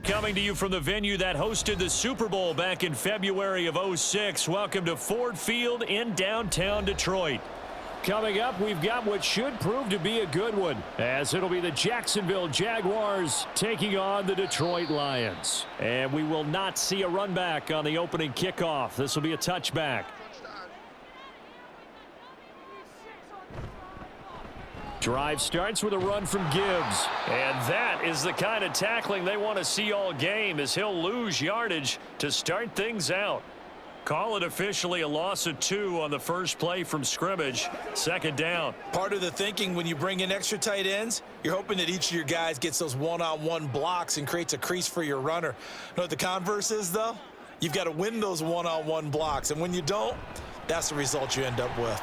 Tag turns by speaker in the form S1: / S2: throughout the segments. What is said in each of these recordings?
S1: Coming to you from the venue that hosted the Super Bowl back in February of '06. Welcome to Ford Field in downtown Detroit. Coming up, we've got what should prove to be a good one, as it'll be the Jacksonville Jaguars taking on the Detroit Lions. And we will not see a run back on the opening kickoff. This will be a touchback. Drive starts with a run from Gibbs. And that is the kind of tackling they want to see all game, as he'll lose yardage to start things out. Call it officially a loss of 2 on the first play from scrimmage. Second down.
S2: Part of the thinking when you bring in extra tight ends, you're hoping that each of your guys gets those one-on-one blocks and creates a crease for your runner. You know what the converse is, though? You've got to win those one-on-one blocks, and when you don't, that's the result you end up with.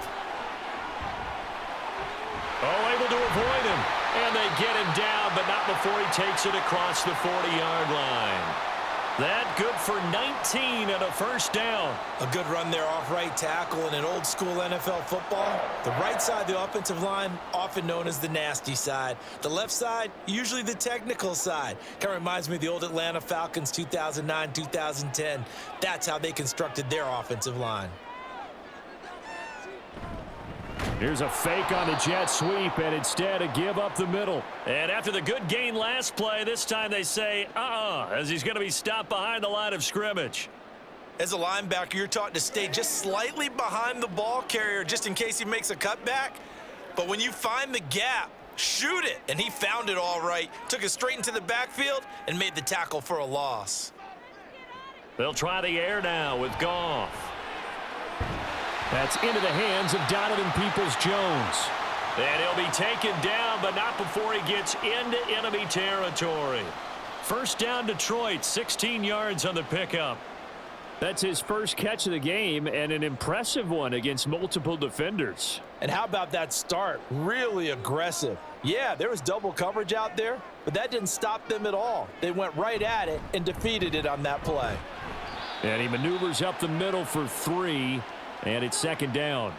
S1: Oh, able to avoid him. And they get him down, but not before he takes it across the 40-yard line. That good for 19 and a first down.
S2: A good run there off right tackle in an old-school NFL football. The right side of the offensive line, often known as the nasty side. The left side, usually the technical side. Kind of reminds me of the old Atlanta Falcons 2009-2010. That's how they constructed their offensive line.
S1: Here's a fake on the jet sweep, and instead a give up the middle. And after the good gain last play, this time they say, as he's going to be stopped behind the line of scrimmage.
S2: As a linebacker, you're taught to stay just slightly behind the ball carrier just in case he makes a cutback. But when you find the gap, shoot it. And he found it all right. Took it straight into the backfield and made the tackle for a loss.
S1: They'll try the air now with Goff. That's into the hands of Donovan Peoples-Jones. And he'll be taken down, but not before he gets into enemy territory. First down, Detroit, 16 yards on the pickup. That's his first catch of the game, and an impressive one against multiple defenders.
S2: And how about that start? Really aggressive. Yeah, there was double coverage out there, but that didn't stop them at all. They went right at it and defeated it on that play.
S1: And he maneuvers up the middle for 3. And it's second down.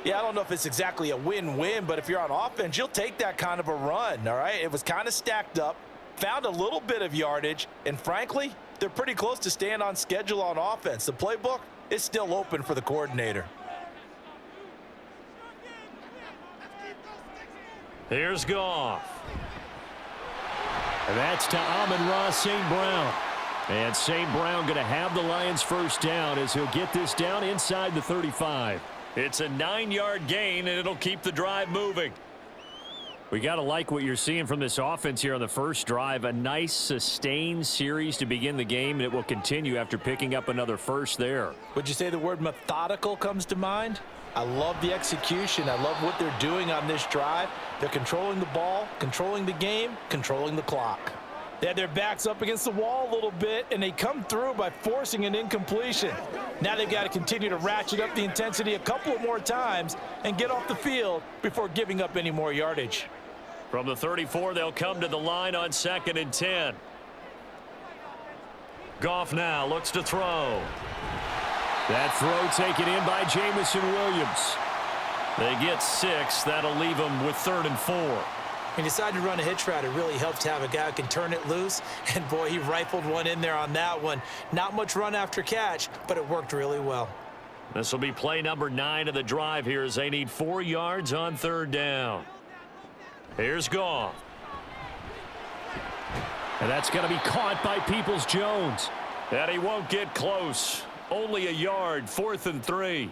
S2: Yeah, I don't know if it's exactly a win-win, but if you're on offense, you'll take that kind of a run, all right? It was kind of stacked up, found a little bit of yardage, and frankly, they're pretty close to staying on schedule on offense. The playbook is still open for the coordinator.
S1: Here's Goff. And that's to Amon-Ra St. Brown. And St. Brown going to have the Lions first down as he'll get this down inside the 35. It's a 9-yard gain, and it'll keep the drive moving. We got to like what you're seeing from this offense here on the first drive. A nice, sustained series to begin the game, and it will continue after picking up another first there.
S2: Would you say the word methodical comes to mind? I love the execution. I love what they're doing on this drive. They're controlling the ball, controlling the game, controlling the clock. They had their backs up against the wall a little bit, and they come through by forcing an incompletion. Now they've got to continue to ratchet up the intensity a couple of more times and get off the field before giving up any more yardage.
S1: From the 34, they'll come to the line on 2nd and 10. Goff now looks to throw. That throw taken in by Jamison Williams. They get 6. That'll leave them with 3rd and 4.
S2: He decided to run a hitch route. It really helps to have a guy who can turn it loose. And, boy, he rifled one in there on that one. Not much run after catch, but it worked really well.
S1: This will be play number 9 of the drive here as they need 4 yards on 3rd down. Here's Goff. And that's going to be caught by Peoples-Jones. And he won't get close. Only a yard, 4th and 3.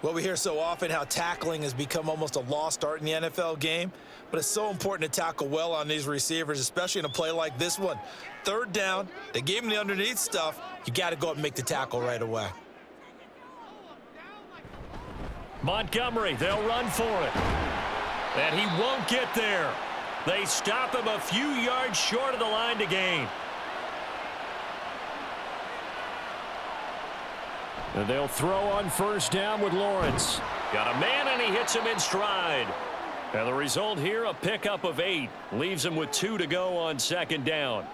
S2: Well, we hear so often how tackling has become almost a lost art in the NFL game, but it's so important to tackle well on these receivers, especially in a play like this one. 3rd down, they gave him the underneath stuff. You got to go up and make the tackle right away.
S1: Montgomery, they'll run for it. And he won't get there. They stop him a few yards short of the line to gain. And they'll throw on first down with Lawrence. Got a man, and he hits him in stride. And the result here, a pickup of 8. Leaves him with 2 to go on 2nd down.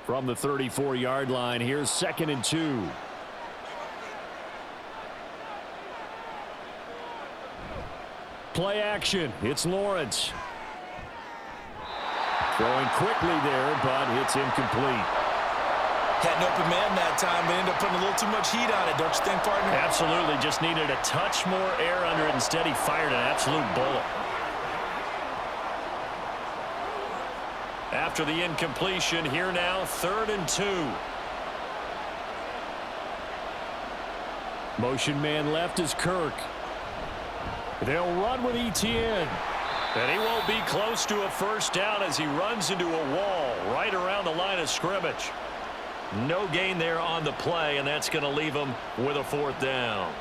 S1: From the 34-yard line, here's 2nd and 2. play action. It's Lawrence. Throwing quickly there, but it's incomplete.
S2: Had an open man that time, but ended up putting a little too much heat on it, don't you think, partner?
S1: Absolutely. Just needed a touch more air under it. Instead, he fired an absolute bullet. After the incompletion, here now, 3rd and 2. Motion man left is Kirk. They'll run with Etienne. And he won't be close to a first down as he runs into a wall right around the line of scrimmage. No gain there on the play, and that's going to leave him with a 4th down.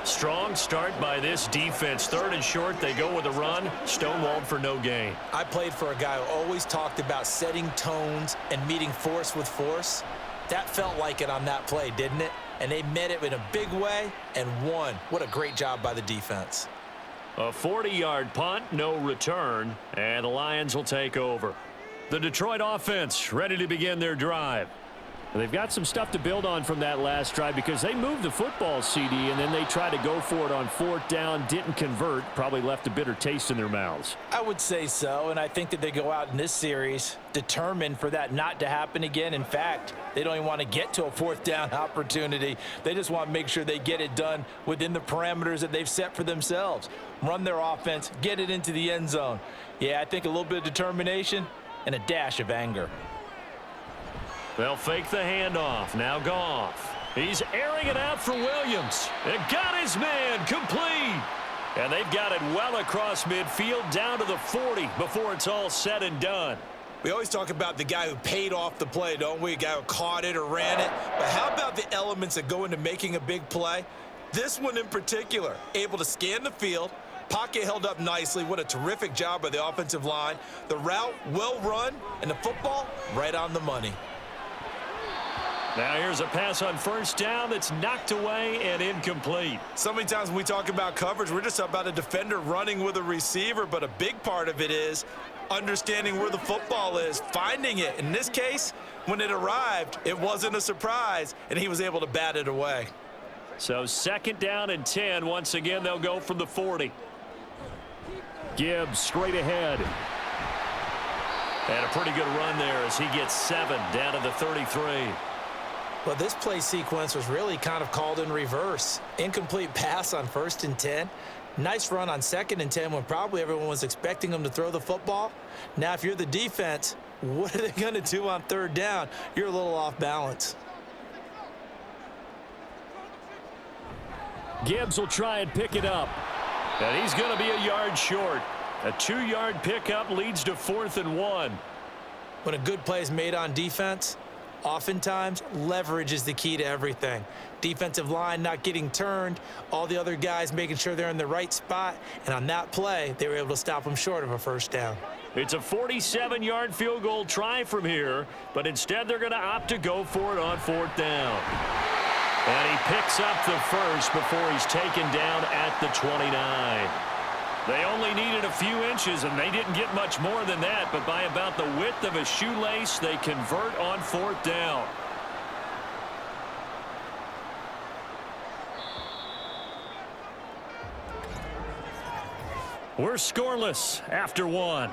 S1: Strong start by this defense. 3rd and short, they go with a run. Stonewalled for no gain.
S2: I played for a guy who always talked about setting tones and meeting force with force. That felt like it on that play, didn't it? And they met it in a big way and won. What a great job by the defense.
S1: A 40-yard punt, no return, and the Lions will take over. The Detroit offense ready to begin their drive. They've got some stuff to build on from that last drive because they moved the football, CD, and then they tried to go for it on 4th down, didn't convert, probably left a bitter taste in their mouths.
S2: I would say so, and I think that they go out in this series determined for that not to happen again. In fact, they don't even want to get to a 4th down opportunity. They just want to make sure they get it done within the parameters that they've set for themselves. Run their offense, get it into the end zone. Yeah, I think a little bit of determination and a dash of anger.
S1: They'll fake the handoff. Now Goff. He's airing it out for Williams. It got his man complete. And they've got it well across midfield down to the 40 before it's all said and done.
S2: We always talk about the guy who paid off the play, don't we? A guy who caught it or ran it. But how about the elements that go into making a big play? This one in particular, able to scan the field. Pocket held up nicely. What a terrific job by the offensive line. The route well run, and the football right on the money.
S1: Now here's a pass on 1st down that's knocked away and incomplete.
S2: So many times when we talk about coverage, we're just about a defender running with a receiver, but a big part of it is understanding where the football is, finding it. In this case, when it arrived, it wasn't a surprise, and he was able to bat it away.
S1: So 2nd down and 10. Once again, they'll go from the 40. Gibbs straight ahead. And a pretty good run there as he gets 7 down to the 33.
S2: Well, this play sequence was really kind of called in reverse. Incomplete pass on 1st and 10. Nice run on 2nd and 10 when probably everyone was expecting them to throw the football. Now, if you're the defense, what are they going to do on 3rd down? You're a little off balance.
S1: Gibbs will try and pick it up. And he's going to be a yard short. A 2-yard pickup leads to 4th and 1.
S2: When a good play is made on defense, oftentimes leverage is the key to everything. Defensive line not getting turned, all the other guys making sure they're in the right spot, and on that play, they were able to stop them short of a 1st down.
S1: It's a 47-yard field goal try from here, but instead they're going to opt to go for it on 4th down. And he picks up the first before he's taken down at the 29. They only needed a few inches, and they didn't get much more than that, but by about the width of a shoelace, they convert on 4th down. We're scoreless after 1.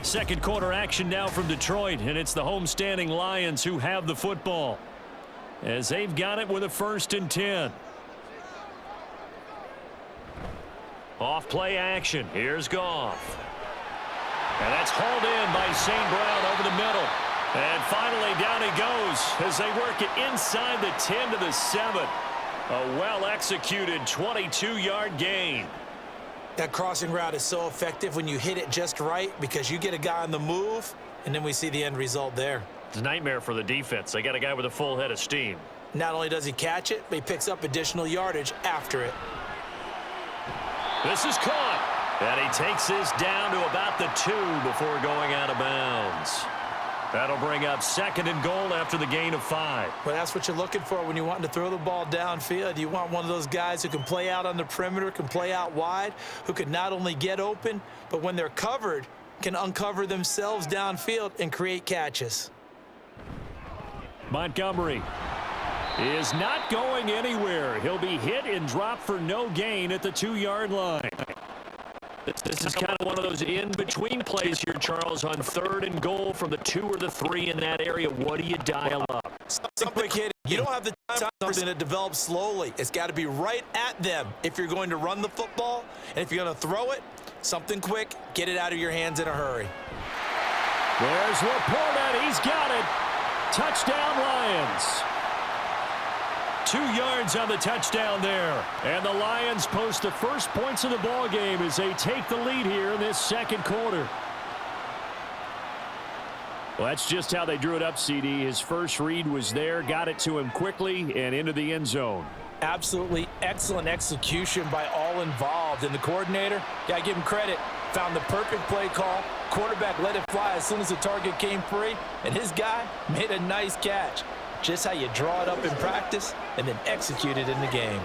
S1: Second quarter action now from Detroit, and it's the homestanding Lions who have the football as they've got it with a 1st and 10. Off play action. Here's Goff. And that's hauled in by St. Brown over the middle. And finally down he goes as they work it inside the 10 to the 7. A well-executed 22-yard gain.
S2: That crossing route is so effective when you hit it just right because you get a guy on the move, and then we see the end result there.
S1: It's a nightmare for the defense. They got a guy with a full head of steam.
S2: Not only does he catch it, but he picks up additional yardage after it.
S1: This is caught. And he takes this down to about the 2 before going out of bounds. That'll bring up 2nd and goal after the gain of 5.
S2: Well, that's what you're looking for when you want to throw the ball downfield. You want one of those guys who can play out on the perimeter, can play out wide, who can not only get open, but when they're covered, can uncover themselves downfield and create catches.
S1: Montgomery. is not going anywhere. He'll be hit and dropped for no gain at the 2-yard line. This is kind of one of those in-between plays here, Charles, on 3rd and goal from the 2 or the 3 in that area. What do you dial up?
S2: Something quick. You don't have the time for something that develops slowly. It's got to be right at them if you're going to run the football. And if you're going to throw it, something quick, get it out of your hands in a hurry.
S1: There's Laporta. He's got it. Touchdown, Lions. 2 yards on the touchdown there. And the Lions post the first points of the ball game as they take the lead here in this 2nd quarter. Well, that's just how they drew it up, CD. His first read was there, got it to him quickly, and into the end zone.
S2: Absolutely excellent execution by all involved. And the coordinator, got to give him credit, found the perfect play call. Quarterback let it fly as soon as the target came free, and his guy made a nice catch. Just how you draw it up in practice and then execute it in the game.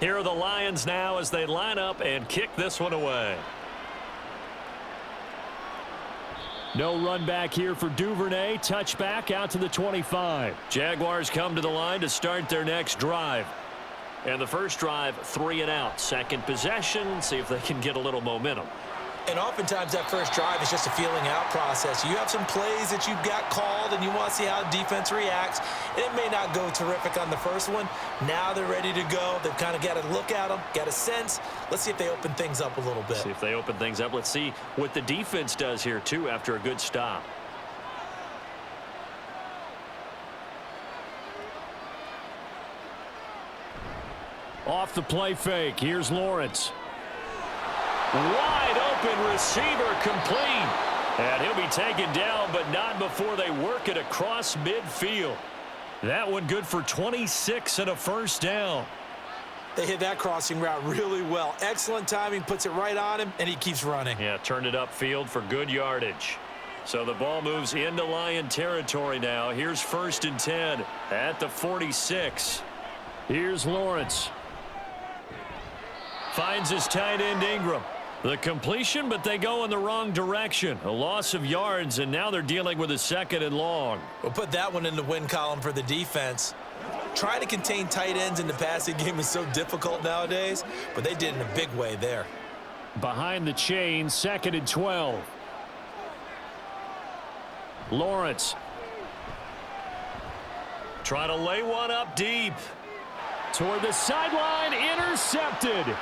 S1: Here are the Lions now as they line up and kick this one away. No run back here for Duvernay. Touchback out to the 25. Jaguars come to the line to start their next drive. And the first drive, 3 and out. Second possession, see if they can get a little momentum.
S2: And oftentimes that first drive is just a feeling out process. You have some plays that you've got called and you want to see how the defense reacts. And it may not go terrific on the first one. Now they're ready to go. They've kind of got to look at them, got a sense. Let's see if they open things up a little bit.
S1: See if they open things up. Let's see what the defense does here, too, after a good stop. Off the play fake. Here's Lawrence. Wide open receiver complete. And he'll be taken down, but not before they work it across midfield. That one good for 26 and a first down.
S2: They hit that crossing route really well. Excellent timing, puts it right on him, and he keeps running.
S1: Yeah, turned it upfield for good yardage. So the ball moves into Lion territory now. Here's 1st and 10 at the 46. Here's Lawrence. Finds his tight end Ingram. The completion, but they go in the wrong direction. A loss of yards, and now they're dealing with a 2nd and long.
S2: We'll put that one in the win column for the defense. Trying to contain tight ends in the passing game is so difficult nowadays, but they did in a big way there.
S1: Behind the chain, 2nd and 12. Lawrence. Trying to lay one up deep. Toward the sideline, intercepted.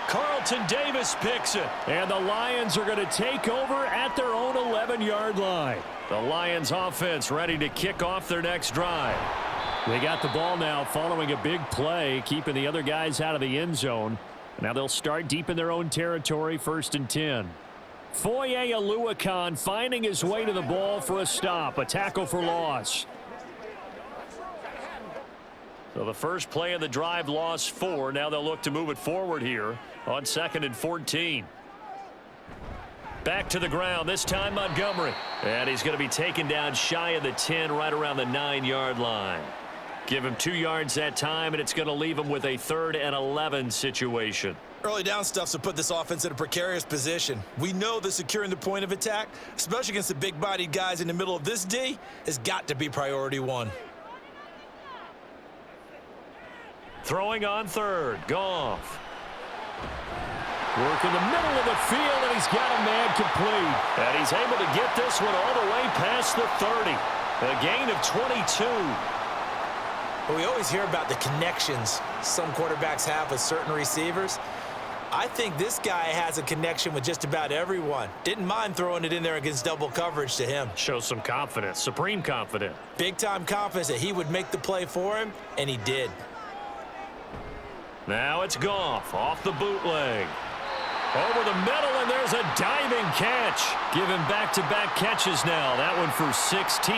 S1: Carlton Davis picks it. And the Lions are going to take over at their own 11-yard line. The Lions offense ready to kick off their next drive. They got the ball now following a big play, keeping the other guys out of the end zone. Now they'll start deep in their own territory, 1st and 10. Foye Oluokun finding his way to the ball for a stop, a tackle for loss. So the first play of the drive, lost 4. Now they'll look to move it forward here on 2nd and 14. Back to the ground, this time Montgomery. And he's going to be taken down shy of the 10, right around the 9-yard line. Give him 2 yards that time, and it's going to leave him with a 3rd and 11 situation.
S2: Early down stuff's to put this offense in a precarious position. We know that securing the point of attack, especially against the big-bodied guys in the middle of this D, has got to be priority 1.
S1: Throwing on 3rd, Goff. Work in the middle of the field, and he's got a man complete. And he's able to get this one all the way past the 30. A gain of 22.
S2: But we always hear about the connections some quarterbacks have with certain receivers. I think this guy has a connection with just about everyone. Didn't mind throwing it in there against double coverage to him.
S1: Shows some confidence, supreme confidence.
S2: Big-time confidence that he would make the play for him, and he did.
S1: Now it's Goff off the bootleg. Over the middle, and there's a diving catch. Giving back-to-back catches now. That one for 16,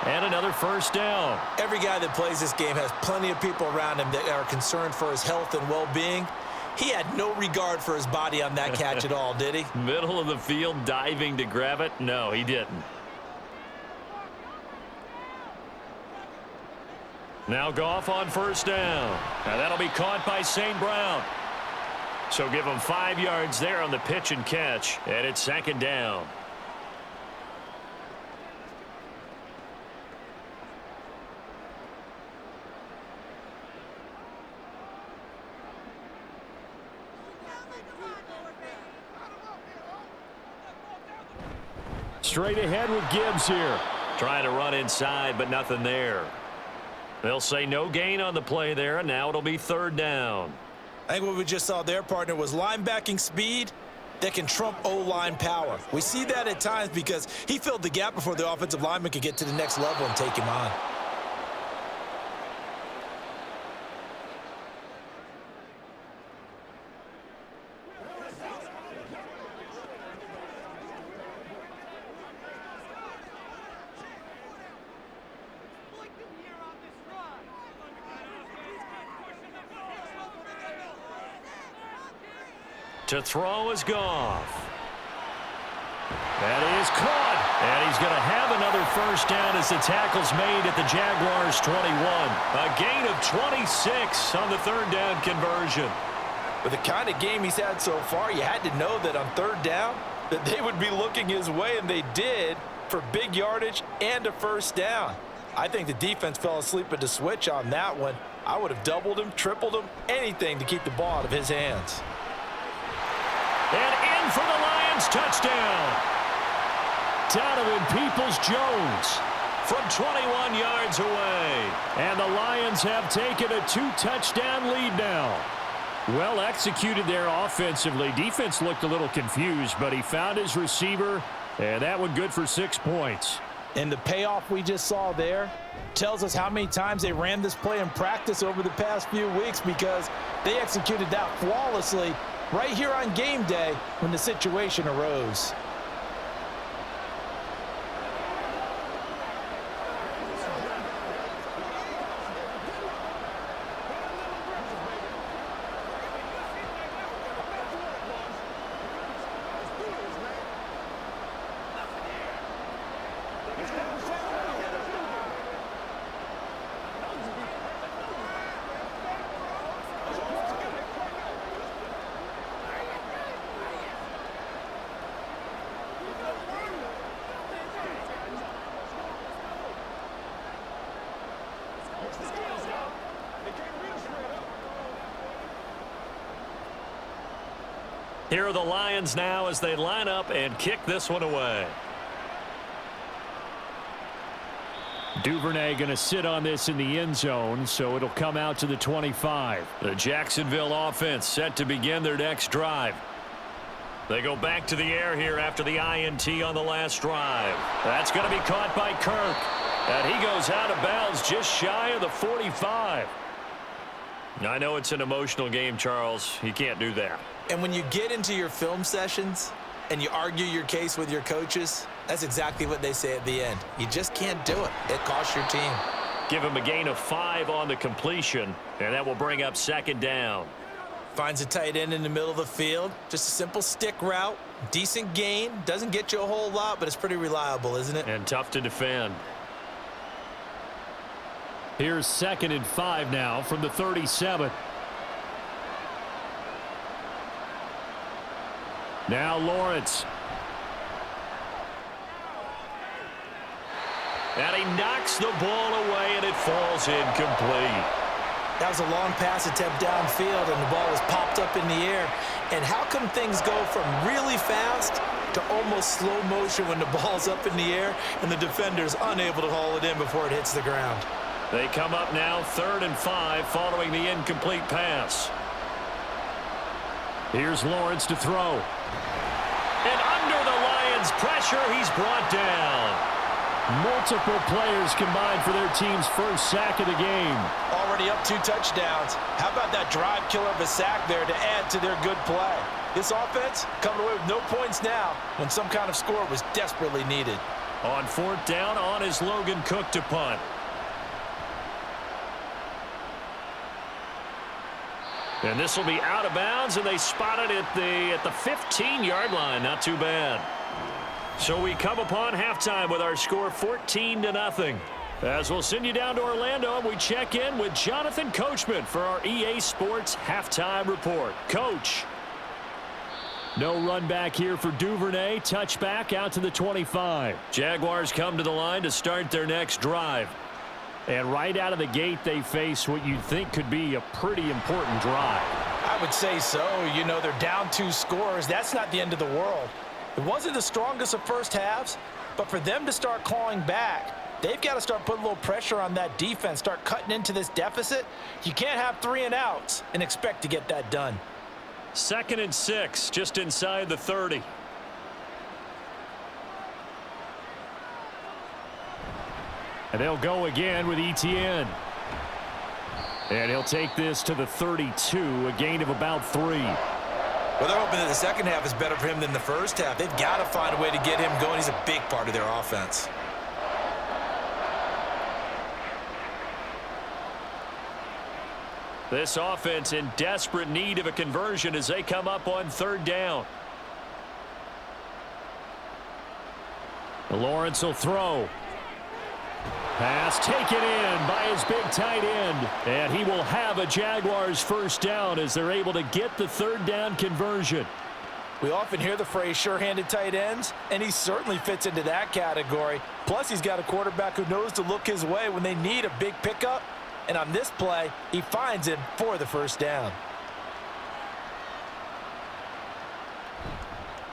S1: and another first down.
S2: Every guy that plays this game has plenty of people around him that are concerned for his health and well-being. He had no regard for his body on that catch at all, did he?
S1: Middle of the field, diving to grab it. No, he didn't. Now Goff on first down. Now that'll be caught by St. Brown. So give him 5 yards there on the pitch and catch, and it's second down. Straight ahead with Gibbs here. Trying to run inside, but nothing there. They'll say no gain on the play there, and now it'll be third down.
S2: I think what we just saw there, partner, was linebacking speed that can trump O-line power. We see that at times because he filled the gap before the offensive lineman could get to the next level and take him on.
S1: To throw is Goff. That is caught. And he's going to have another first down as the tackle's made at the Jaguars 21. A gain of 26 on the third down conversion.
S2: With the kind of game he's had so far, you had to know that on third down that they would be looking his way, and they did, for big yardage and a first down. I think the defense fell asleep at the switch on that one. I would have doubled him, tripled him, anything to keep the ball out of his hands.
S1: And in for the Lions, touchdown. Donovan Peoples-Jones from 21 yards away. And the Lions have taken a 2-touchdown lead now. Well executed there offensively. Defense looked a little confused, but he found his receiver, and that one good for 6 points.
S2: And the payoff we just saw there tells us how many times they ran this play in practice over the past few weeks, because they executed that flawlessly right here on game day when the situation arose.
S1: Here are the Lions now as they line up and kick this one away. Duvernay going to sit on this in the end zone, so it'll come out to the 25. The Jacksonville offense set to begin their next drive. They go back to the air here after the INT on the last drive. That's going to be caught by Kirk. And he goes out of bounds just shy of the 45. I know it's an emotional game, Charles. You can't do that.
S2: And when you get into your film sessions and you argue your case with your coaches, that's exactly what they say at the end. You just can't do it. It costs your team.
S1: Give him a gain of 5 on the completion, and that will bring up second down.
S2: Finds a tight end in the middle of the field. Just a simple stick route. Decent gain. Doesn't get you a whole lot, but it's pretty reliable, isn't it?
S1: And tough to defend. Here's 2nd and 5 now from the 37. Now Lawrence. And he knocks the ball away, and it falls incomplete.
S2: That was a long pass attempt downfield, and the ball was popped up in the air. And how come things go from really fast to almost slow motion when the ball's up in the air and the defender's unable to haul it in before it hits the ground?
S1: They come up now 3rd and 5 following the incomplete pass. Here's Lawrence to throw. And under the Lions' pressure, he's brought down. Multiple players combined for their team's first sack of the game.
S2: Already up 2 touchdowns. How about that drive killer of a sack there to add to their good play? This offense coming away with no points now when some kind of score was desperately needed.
S1: On 4th down, on is Logan Cook to punt. And this will be out of bounds, and they spot it at the 15-yard line. Not too bad. So we come upon halftime with our score 14-0. As we'll send you down to Orlando, and we check in with Jonathan Coachman for our EA Sports Halftime Report. Coach. No run back here for Duvernay. Touchback out to the 25. Jaguars come to the line to start their next drive. And right out of the gate, they face what you'd think could be a pretty important drive.
S2: I would say so. You know, they're down 2 scores. That's not the end of the world. It wasn't the strongest of first halves, but for them to start clawing back, they've got to start putting a little pressure on that defense, start cutting into this deficit. You can't have 3 and outs and expect to get that done.
S1: 2nd and 6, just inside the 30. And they'll go again with Etienne. And he'll take this to the 32, a gain of about 3.
S2: Well, they're hoping that the second half is better for him than the first half. They've got to find a way to get him going. He's a big part of their offense.
S1: This offense in desperate need of a conversion as they come up on 3rd down. Lawrence will throw. Pass taken in by his big tight end. And he will have a Jaguars first down as they're able to get the 3rd down conversion.
S2: We often hear the phrase sure-handed tight ends, and he certainly fits into that category. Plus, he's got a quarterback who knows to look his way when they need a big pickup. And on this play, he finds him for the first down.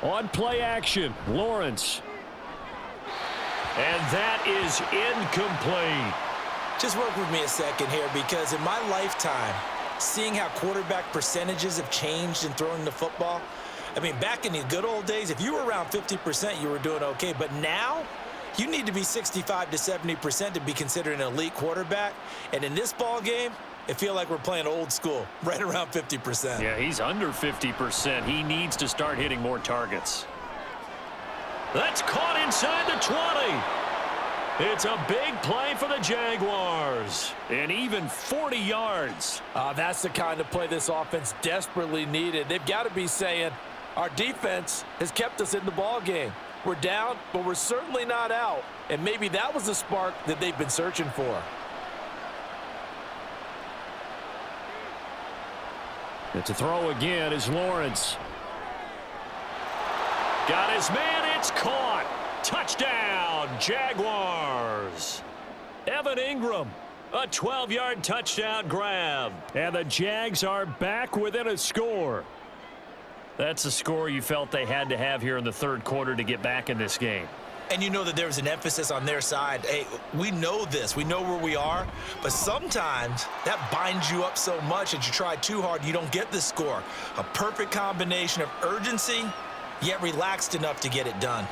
S1: On play action, Lawrence. And that is incomplete.
S2: Just work with me a second here, because in my lifetime, seeing how quarterback percentages have changed in throwing the football, I mean, back in the good old days, if you were around 50%, you were doing okay. But now, you need to be 65 to 70% to be considered an elite quarterback. And in this ball game, it feels like we're playing old school, right around 50%.
S1: Yeah, he's under 50%. He needs to start hitting more targets. That's caught inside the 20. It's a big play for the Jaguars. And even 40 yards.
S2: That's the kind of play this offense desperately needed. They've got to be saying, our defense has kept us in the ball game. We're down, but we're certainly not out. And maybe that was the spark that they've been searching for.
S1: And to throw again is Lawrence. Got his man, it's caught. Touchdown, Jaguars. Evan Ingram, a 12-yard touchdown grab. And the Jags are back within a score. That's a score you felt they had to have here in the 3rd quarter to get back in this game.
S2: And you know that there was an emphasis on their side. Hey, we know this. We know where we are. But sometimes that binds you up so much that you try too hard, you don't get the score. A perfect combination of urgency, yet relaxed enough to get it done.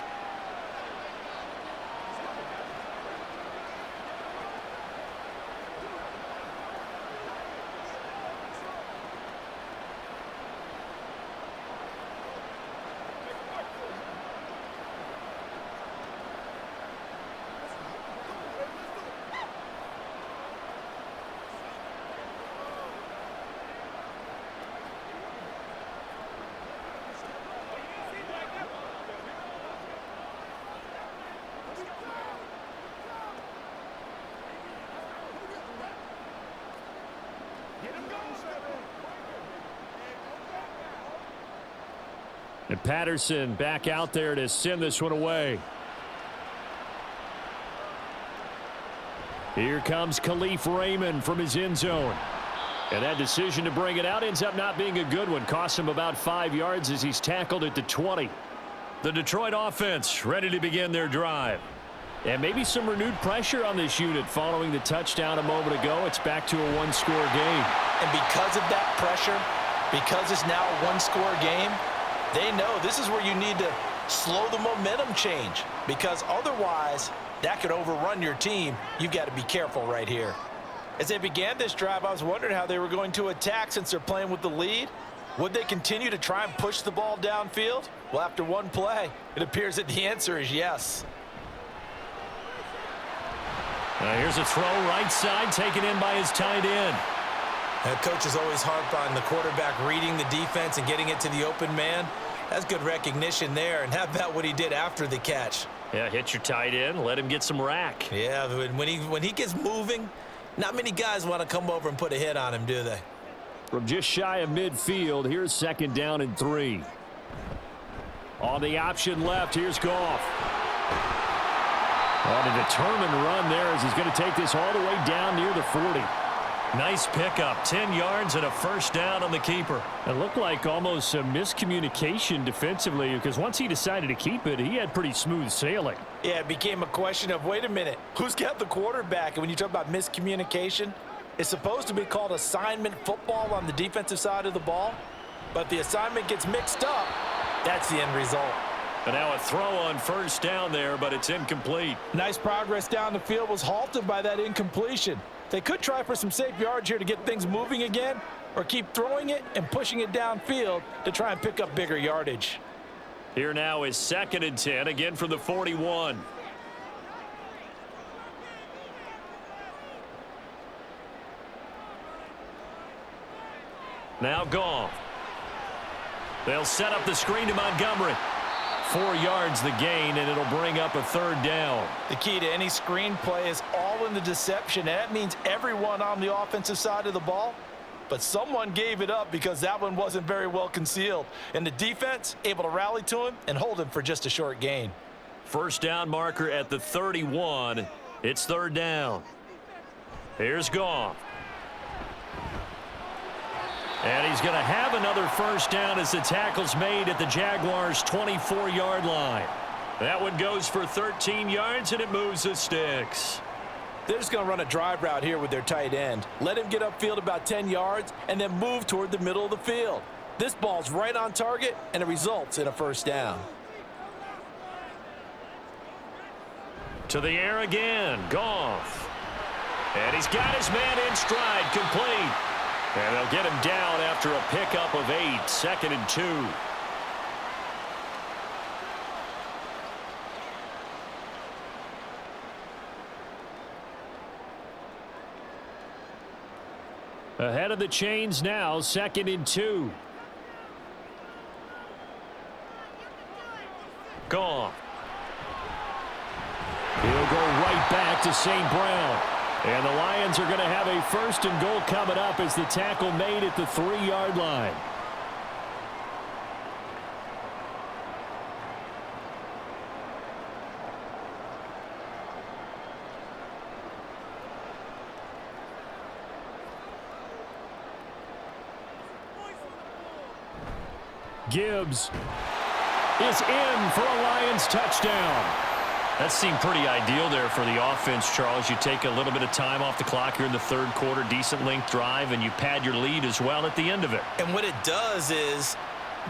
S1: And Patterson back out there to send this one away. Here comes Khalif Raymond from his end zone. And that decision to bring it out ends up not being a good one. Costs him about 5 yards as he's tackled at the 20. The Detroit offense ready to begin their drive. And maybe some renewed pressure on this unit following the touchdown a moment ago. It's back to a one-score game.
S2: And because of that pressure, because it's now a one-score game, they know this is where you need to slow the momentum change, because otherwise that could overrun your team. You've got to be careful right here. As they began this drive, I was wondering how they were going to attack since they're playing with the lead. Would they continue to try and push the ball downfield? Well, after one play, it appears that the answer is yes.
S1: Here's a throw right side taken in by his tight end.
S2: Coaches always harp on the quarterback reading the defense and getting it to the open man. That's good recognition there. And how about what he did after the catch?
S1: Yeah, hit your tight end, let him get some rack.
S2: Yeah, when he gets moving, not many guys want to come over and put a hit on him, do they?
S1: From just shy of midfield, here's 2nd down and 3. On the option left, here's Goff. On a determined run there as he's going to take this all the way down near the 40. Nice pickup, 10 yards and a first down on the keeper. It looked like almost a miscommunication defensively because once he decided to keep it, he had pretty smooth sailing.
S2: Yeah, it became a question of, wait a minute, who's got the quarterback? And when you talk about miscommunication, it's supposed to be called assignment football on the defensive side of the ball. But the assignment gets mixed up. That's the end result.
S1: And now a throw on first down there, but it's incomplete.
S2: Nice progress down the field was halted by that incompletion. They could try for some safe yards here to get things moving again, or keep throwing it and pushing it downfield to try and pick up bigger yardage.
S1: Here now is 2nd and 10, again from the 41. Now Goff. They'll set up the screen to Montgomery. 4 yards the gain, and it'll bring up a 3rd down.
S2: The key to any screen play is all in the deception. And that means everyone on the offensive side of the ball. But someone gave it up because that one wasn't very well concealed. And the defense able to rally to him and hold him for just a short gain.
S1: First down marker at the 31. It's 3rd down. Here's Goff. And he's going to have another first down as the tackle's made at the Jaguars' 24-yard line. That one goes for 13 yards, and it moves the sticks.
S2: They're just going to run a drive route here with their tight end. Let him get upfield about 10 yards and then move toward the middle of the field. This ball's right on target, and it results in a first down.
S1: To the air again, Goff. And he's got his man in stride, complete. And they'll get him down after a pickup of 8, 2nd and 2. Ahead of the chains now, 2nd and 2. Goff. He'll go right back to St. Brown. And the Lions are going to have a 1st and goal coming up as the tackle made at the 3-yard line. Gibbs is in for a Lions touchdown. That seemed pretty ideal there for the offense, Charles. You take a little bit of time off the clock here in the 3rd quarter, decent length drive, and you pad your lead as well at the end of it.
S2: And what it does is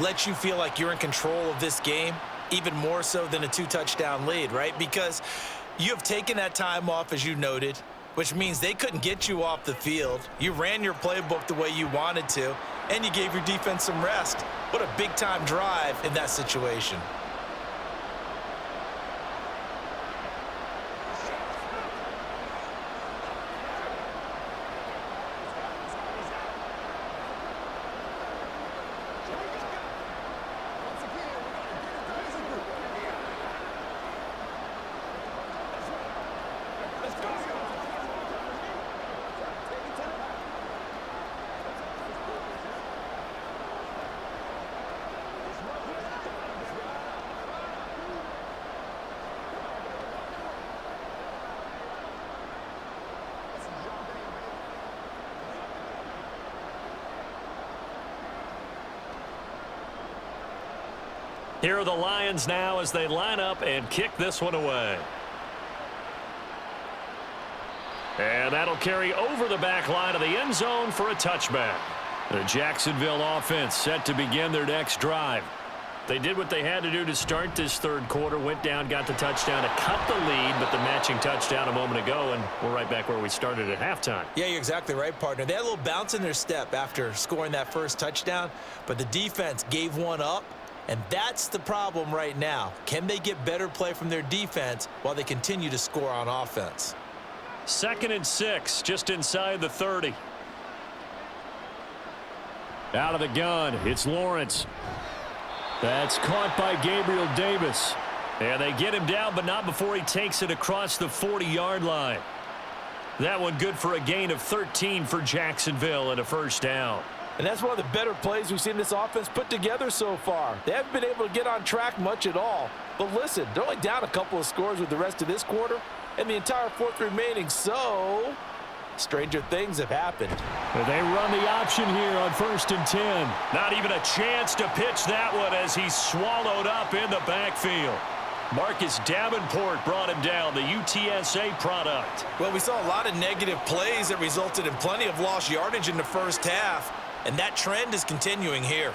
S2: let you feel like you're in control of this game, even more so than a 2-touchdown lead, right? Because you have taken that time off, as you noted, which means they couldn't get you off the field. You ran your playbook the way you wanted to, and you gave your defense some rest. What a big-time drive in that situation.
S1: Here are the Lions now as they line up and kick this one away. And that'll carry over the back line of the end zone for a touchback. The Jacksonville offense set to begin their next drive. They did what they had to do to start this third quarter, went down, got the touchdown to cut the lead, but the matching touchdown a moment ago, and we're right back where we started at halftime.
S2: Yeah, you're exactly right, partner. They had a little bounce in their step after scoring that first touchdown, but the defense gave one up, and that's the problem right now. Can they get better play from their defense while they continue to score on offense?
S1: 2nd and 6, just inside the 30. Out of the gun, it's Lawrence. That's caught by Gabriel Davis. And they get him down, but not before he takes it across the 40-yard line. That one good for a gain of 13 for Jacksonville and a first down.
S2: And that's one of the better plays we've seen this offense put together so far. They haven't been able to get on track much at all. But listen, they're only down a couple of scores with the rest of this quarter and the entire fourth remaining, so stranger things have happened.
S1: They run the option here on 1st and 10. Not even a chance to pitch that one as he's swallowed up in the backfield. Marcus Davenport brought him down, the UTSA product.
S2: Well, we saw a lot of negative plays that resulted in plenty of lost yardage in the first half, and that trend is continuing here.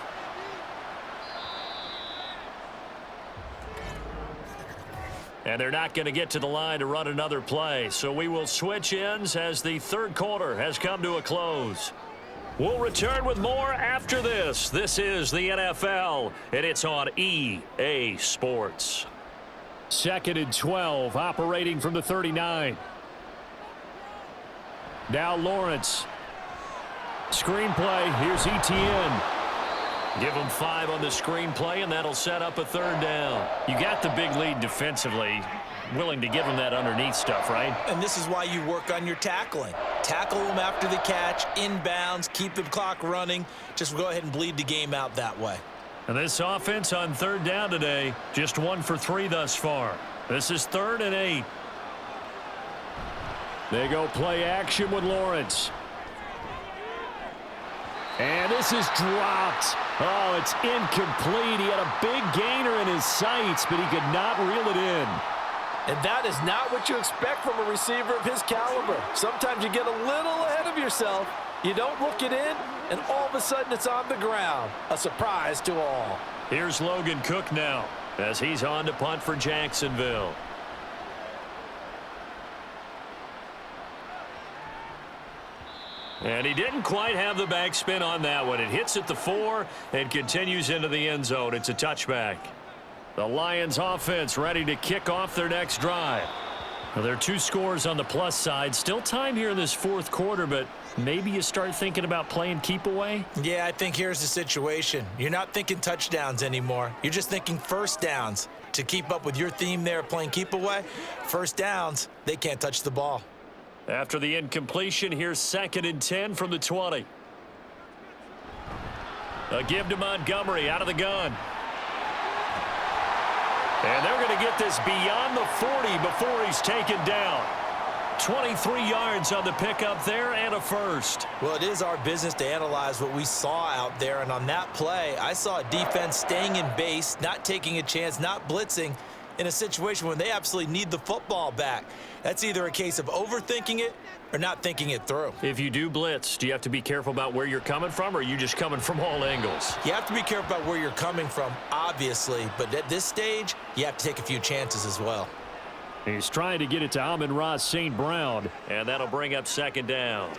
S1: And they're not going to get to the line to run another play, so we will switch ends as the third quarter has come to a close. We'll return with more after this. This is the NFL, and it's on EA Sports. 2nd and 12, operating from the 39. Now Lawrence. Screenplay, here's Etienne. Give them 5 on the screenplay, and that'll set up a third down. You got the big lead defensively. Willing to give them that underneath stuff, right?
S2: And this is why you work on your tackling. Tackle them after the catch, inbounds, keep the clock running. Just go ahead and bleed the game out that way.
S1: And this offense on third down today, just 1 for 3 thus far. This is 3rd and 8. They go play action with Lawrence. And this is dropped. Oh, it's incomplete. He had a big gainer in his sights, but he could not reel it in.
S2: And that is not what you expect from a receiver of his caliber. Sometimes you get a little ahead of yourself. You don't look it in, and all of a sudden it's on the ground. A surprise to all.
S1: Here's Logan Cook now as he's on to punt for Jacksonville. And he didn't quite have the backspin on that one. It hits at the 4 and continues into the end zone. It's a touchback. The Lions offense ready to kick off their next drive. Well, there are 2 scores on the plus side. Still time here in this fourth quarter, but maybe you start thinking about playing keep away?
S2: Yeah, I think here's the situation. You're not thinking touchdowns anymore. You're just thinking first downs. To keep up with your theme there, playing keep away, first downs, they can't touch the ball.
S1: After the incompletion, here's 2nd and 10 from the 20. A give to Montgomery out of the gun. And they're going to get this beyond the 40 before he's taken down. 23 yards on the pickup there and a first.
S2: Well, it is our business to analyze what we saw out there. And on that play, I saw a defense staying in base, not taking a chance, not blitzing in a situation when they absolutely need the football back. That's either a case of overthinking it or not thinking it through.
S1: If you do blitz, do you have to be careful about where you're coming from, or are you just coming from all angles?
S2: You have to be careful about where you're coming from, obviously. But at this stage, you have to take a few chances as well.
S1: He's trying to get it to Amon-Ra St. Brown, and that'll bring up 2nd down.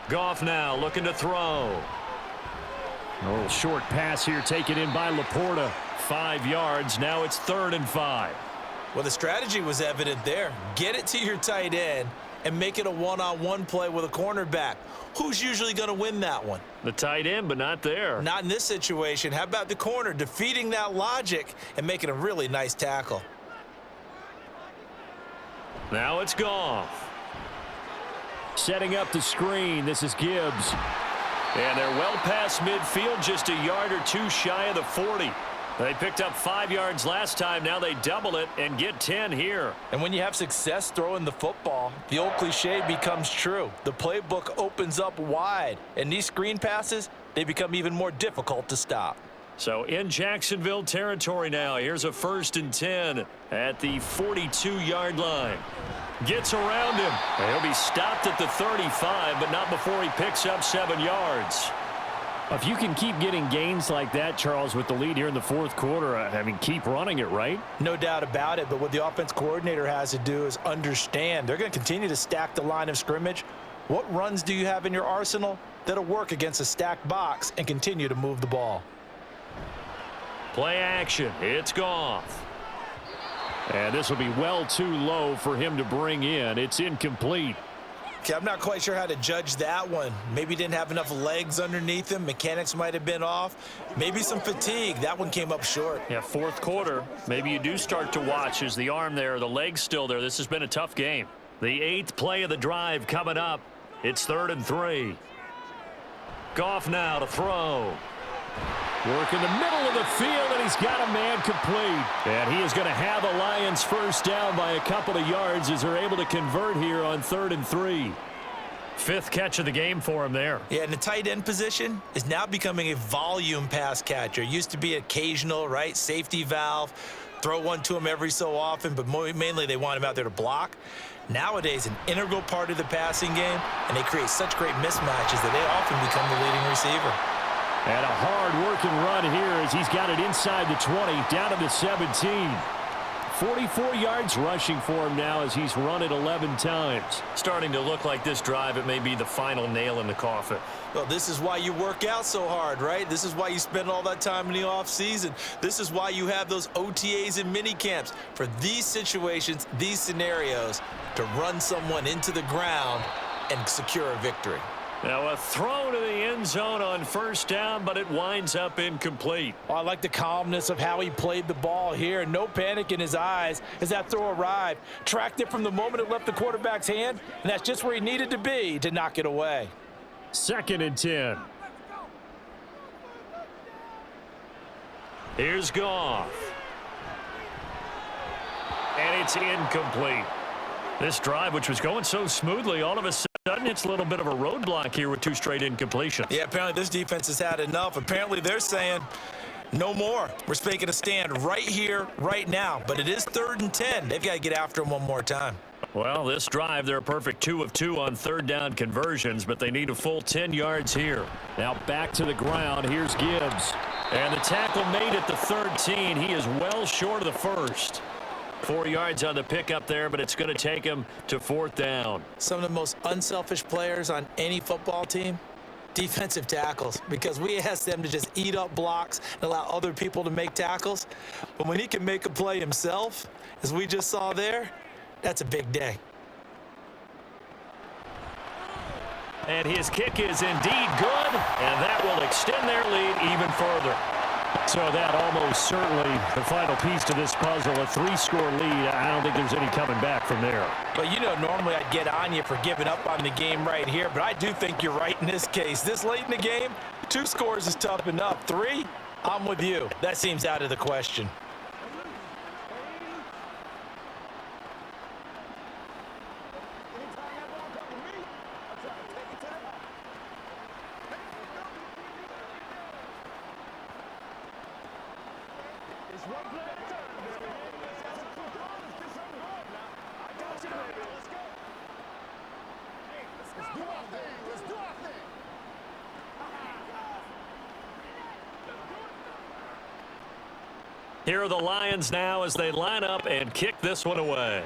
S1: Goff now looking to throw. A little short pass here taken in by Laporta. 5 yards. Now it's 3rd and 5.
S2: Well, the strategy was evident there. Get it to your tight end and make it a one-on-one play with a cornerback. Who's usually going to win that one?
S1: The tight end, but not there.
S2: Not in this situation. How about the corner defeating that logic and making a really nice tackle?
S1: Now it's Goff. Setting up the screen. This is Gibbs. And they're well past midfield, just a yard or 2 shy of the 40. They picked up 5 yards last time. Now they double it and get 10 here.
S2: And when you have success throwing the football, the old cliche becomes true. The playbook opens up wide. And these screen passes, they become even more difficult to stop.
S1: So in Jacksonville territory now. Here's a 1st and 10 at the 42-yard line. Gets around him. He'll be stopped at the 35, but not before he picks up 7 yards.
S3: If you can keep getting gains like that, Charles, with the lead here in the 4th quarter, I mean, keep running it, right?
S2: No doubt about it, but what the offense coordinator has to do is understand. They're going to continue to stack the line of scrimmage. What runs do you have in your arsenal that'll work against a stacked box and continue to move the ball?
S1: Play action. It's Goff.
S3: And this will be well too low for him to bring in. It's incomplete.
S2: Okay, I'm not quite sure how to judge that one. Maybe he didn't have enough legs underneath him. Mechanics might have been off. Maybe some fatigue. That one came up short.
S1: Yeah, 4th quarter. Maybe you do start to watch. Is the arm there, the leg's still there? This has been a tough game. The 8th play of the drive coming up. It's 3rd and 3. Goff now to throw.
S3: Work in the middle of the field, and he's got a man complete. And he is going to have a Lions first down by a couple of yards as they're able to convert here on 3rd and 3.
S1: 5th catch of the game for him there.
S2: Yeah, and the tight end position is now becoming a volume pass catcher. Used to be occasional, right? Safety valve. Throw one to him every so often, but mainly they want him out there to block. Nowadays, an integral part of the passing game, and they create such great mismatches that they often become the leading receiver.
S3: And a hard-working run here as he's got it inside the 20, down to the 17. 44 yards rushing for him now as he's run it 11 times.
S1: Starting to look like this drive, it may be the final nail in the coffin.
S2: Well, this is why you work out so hard, right? This is why you spend all that time in the offseason. This is why you have those OTAs and mini camps for these situations, these scenarios, to run someone into the ground and secure a victory.
S1: Now a throw to the end zone on 1st down, but it winds up incomplete.
S2: Oh, I like the calmness of how he played the ball here. No panic in his eyes as that throw arrived. Tracked it from the moment it left the quarterback's hand, and that's just where he needed to be to knock it away.
S3: 2nd and 10.
S1: Here's Goff. And it's incomplete. This drive, which was going so smoothly, all of a sudden it's a little bit of a roadblock here with 2 straight incompletions.
S2: Yeah, apparently this defense has had enough. Apparently they're saying no more. We're making a stand right here, right now. But it is 3rd and 10. They've got to get after him one more time.
S1: Well, this drive, they're a perfect 2 of 2 on 3rd down conversions, but they need a full 10 yards here.
S3: Now back to the ground. Here's Gibbs.
S1: And the tackle made at the 13. He is well short of the 1st. 4 yards on the pickup there, but it's going to take him to 4th down.
S2: Some of the most unselfish players on any football team, defensive tackles, because we ask them to just eat up blocks and allow other people to make tackles. But when he can make a play himself, as we just saw there, that's a big day.
S1: And his kick is indeed good, and that will extend their lead even further.
S3: So that almost certainly the final piece to this puzzle, a 3-score lead. I don't think there's any coming back from there.
S2: But you know, normally I'd get on you for giving up on the game right here, but I do think you're right in this case. This late in the game, 2 scores is tough enough. 3, I'm with you. That seems out of the question.
S1: Here are the Lions now as they line up and kick this one away.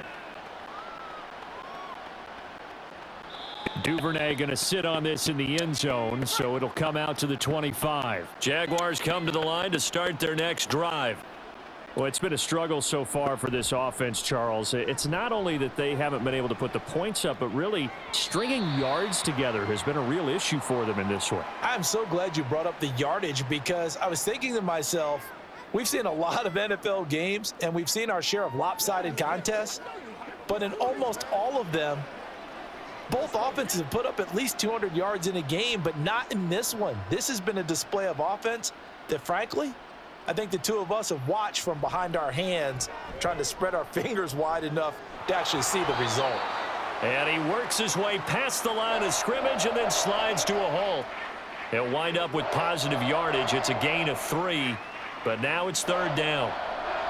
S3: Duvernay going to sit on this in the end zone, so it'll come out to the 25.
S1: Jaguars come to the line to start their next drive.
S3: Well, it's been a struggle so far for this offense, Charles. It's not only that they haven't been able to put the points up, but really stringing yards together has been a real issue for them in this one.
S2: I'm so glad you brought up the yardage, because I was thinking to myself, we've seen a lot of NFL games, and we've seen our share of lopsided contests, but in almost all of them, both offenses have put up at least 200 yards in a game, but not in this one. This has been a display of offense that, frankly, I think the two of us have watched from behind our hands, trying to spread our fingers wide enough to actually see the result.
S1: And he works his way past the line of scrimmage and then slides to a halt. He'll wind up with positive yardage. It's a gain of 3, but now it's 3rd down.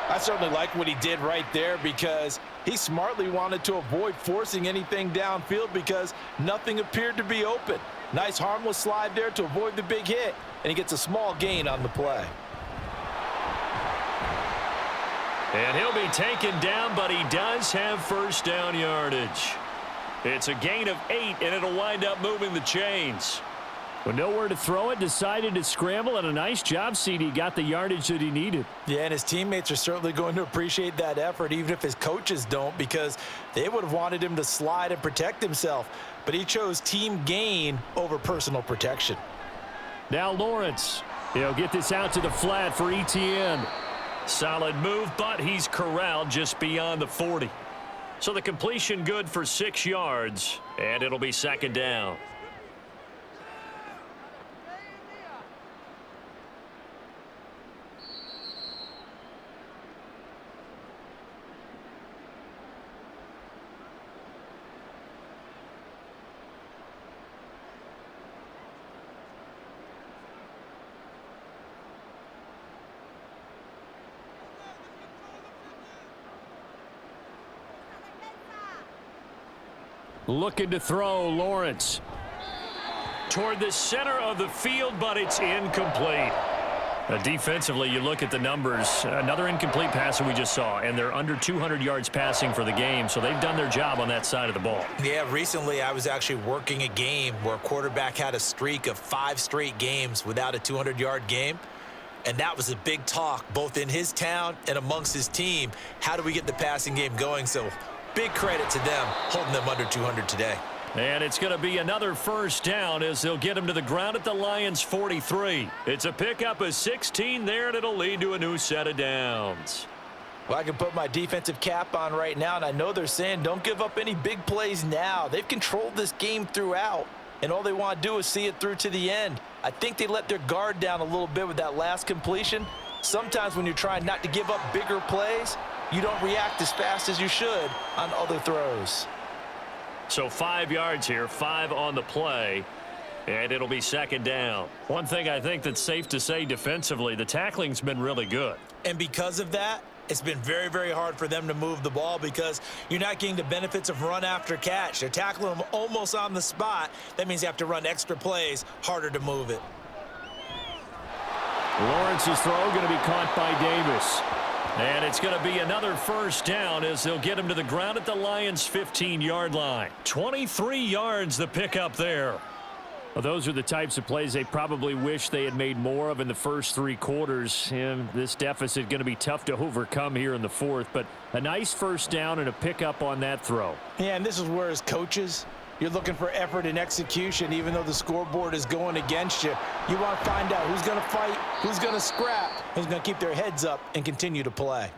S2: I certainly like what he did right there because he smartly wanted to avoid forcing anything downfield because nothing appeared to be open. Nice harmless slide there to avoid the big hit, and he gets a small gain on the play.
S1: And he'll be taken down, but he does have first down yardage. It's a gain of 8, and it'll wind up moving the chains.
S3: With nowhere to throw it, decided to scramble, and a nice job, CD. Got the yardage that he needed.
S2: Yeah, and his teammates are certainly going to appreciate that effort, even if his coaches don't, because they would have wanted him to slide and protect himself. But he chose team gain over personal protection.
S3: Now Lawrence. He'll get this out to the flat for ETN.
S1: Solid move, but he's corralled just beyond the 40. So the completion good for 6 yards, and it'll be 2nd down.
S3: Looking to throw, Lawrence.
S1: Toward the center of the field, but it's incomplete. Defensively, you look at the numbers. Another incomplete pass that we just saw, and they're under 200 yards passing for the game, so they've done their job on that side of the ball.
S2: Yeah, recently I was actually working a game where a quarterback had a streak of 5 straight games without a 200-yard game, and that was a big talk both in his town and amongst his team. How do we get the passing game going? So big credit to them holding them under 200 today.
S1: And it's going to be another first down as they'll get him to the ground at the Lions' 43. It's a pickup of 16 there, and it'll lead to a new set of downs.
S2: Well, I can put my defensive cap on right now, and I know they're saying don't give up any big plays now. They've controlled this game throughout, and all they want to do is see it through to the end. I think they let their guard down a little bit with that last completion. Sometimes when you're trying not to give up bigger plays, you don't react as fast as you should on other throws.
S1: So 5 yards here, 5 on the play, and it'll be 2nd down. One thing I think that's safe to say defensively, the tackling's been really good.
S2: And because of that, it's been very, very hard for them to move the ball because you're not getting the benefits of run after catch. They're tackling them almost on the spot. That means you have to run extra plays, harder to move it.
S3: Lawrence's throw going to be caught by Davis.
S1: And it's going to be another first down as they'll get him to the ground at the Lions' 15-yard line. 23 yards the pickup there.
S3: Well, those are the types of plays they probably wish they had made more of in the first 3 quarters. And this deficit going to be tough to overcome here in the 4th. But a nice first down and a pickup on that throw.
S2: Yeah, and this is where as coaches, you're looking for effort and execution. Even though the scoreboard is going against you, you want to find out who's going to fight, who's going to scrap, who's going to keep their heads up and continue to play.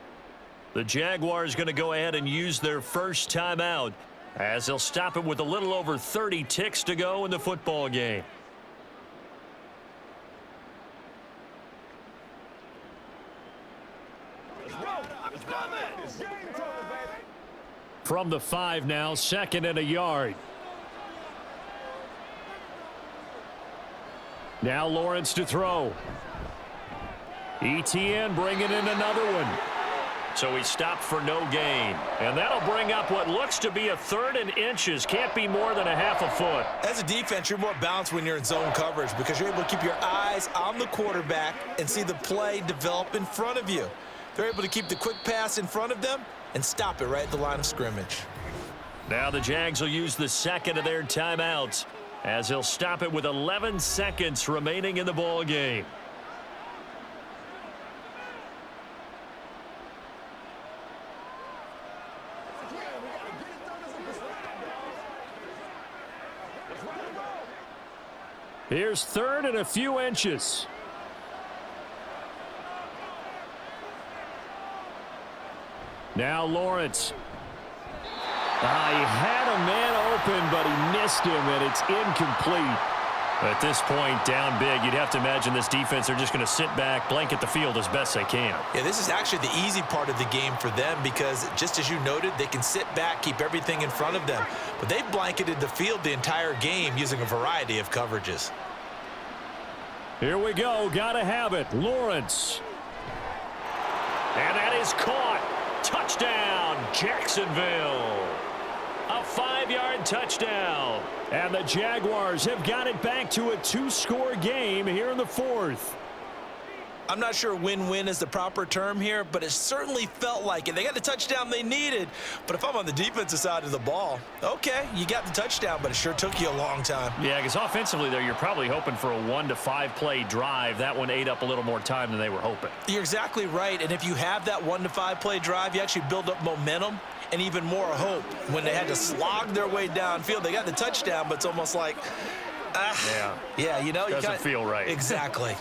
S1: The Jaguars going to go ahead and use their first timeout as they'll stop it with a little over 30 ticks to go in the football game.
S3: From the 5 now, 2nd and a yard. Now Lawrence to throw. ETN bringing in another one.
S1: So he stopped for no gain. And that'll bring up what looks to be a 3rd and inches. Can't be more than a half a foot.
S2: As a defense, you're more balanced when you're in zone coverage because you're able to keep your eyes on the quarterback and see the play develop in front of you. They're able to keep the quick pass in front of them and stop it right at the line of scrimmage.
S1: Now the Jags will use the 2nd of their timeouts as they'll stop it with 11 seconds remaining in the ball game.
S3: Here's 3rd and a few inches. Now Lawrence. He had a man open, but he missed him, and it's incomplete.
S1: At this point, down big, you'd have to imagine this defense, they're just going to sit back, blanket the field as best they can.
S2: Yeah, this is actually the easy part of the game for them because, just as you noted, they can sit back, keep everything in front of them. But they've blanketed the field the entire game using a variety of coverages.
S3: Here we go. Gotta have it. Lawrence.
S1: And that is caught. Touchdown, Jacksonville. A 5-yard touchdown.
S3: And the Jaguars have got it back to a 2-score game here in the 4th.
S2: I'm not sure win-win is the proper term here, but it certainly felt like it. They got the touchdown they needed, but if I'm on the defensive side of the ball, okay, you got the touchdown, but it sure took you a long time.
S3: Yeah, because offensively, though, you're probably hoping for a 1 to 5 play drive. That one ate up a little more time than they were hoping.
S2: You're exactly right, and if you have that 1 to 5 play drive, you actually build up momentum and even more hope. When they had to slog their way downfield, they got the touchdown, but it's almost like, yeah, you know,
S3: doesn't feel right.
S2: Exactly.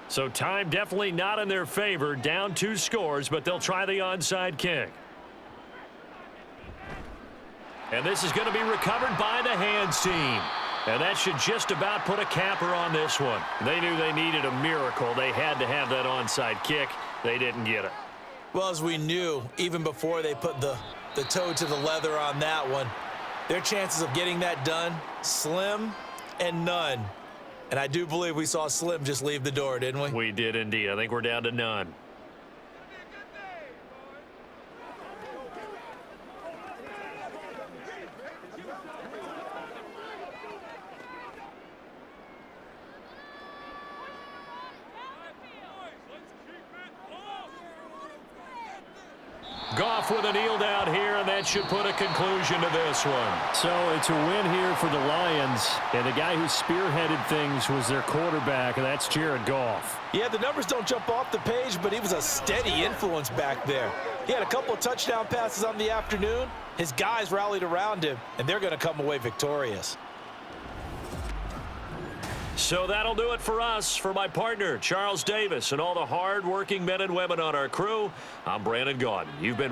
S1: So time definitely not in their favor. Down 2 scores, but they'll try the onside kick. And this is going to be recovered by the hands team. And that should just about put a capper on this one. They knew they needed a miracle. They had to have that onside kick. They didn't get it.
S2: Well, as we knew, even before they put the toe to the leather on that one, their chances of getting that done, slim and none. And I do believe we saw Slim just leave the door, didn't we?
S1: We did indeed. I think we're down to none. Goff with a kneel down here, and that should put a conclusion to this one.
S3: So it's a win here for the Lions, and the guy who spearheaded things was their quarterback, and that's Jared Goff.
S2: Yeah, the numbers don't jump off the page, but he was a steady influence back there. He had a couple of touchdown passes on the afternoon. His guys rallied around him, and they're going to come away victorious.
S1: So that'll do it for us. For my partner, Charles Davis, and all the hard-working men and women on our crew, I'm Brandon Gaudin. You've been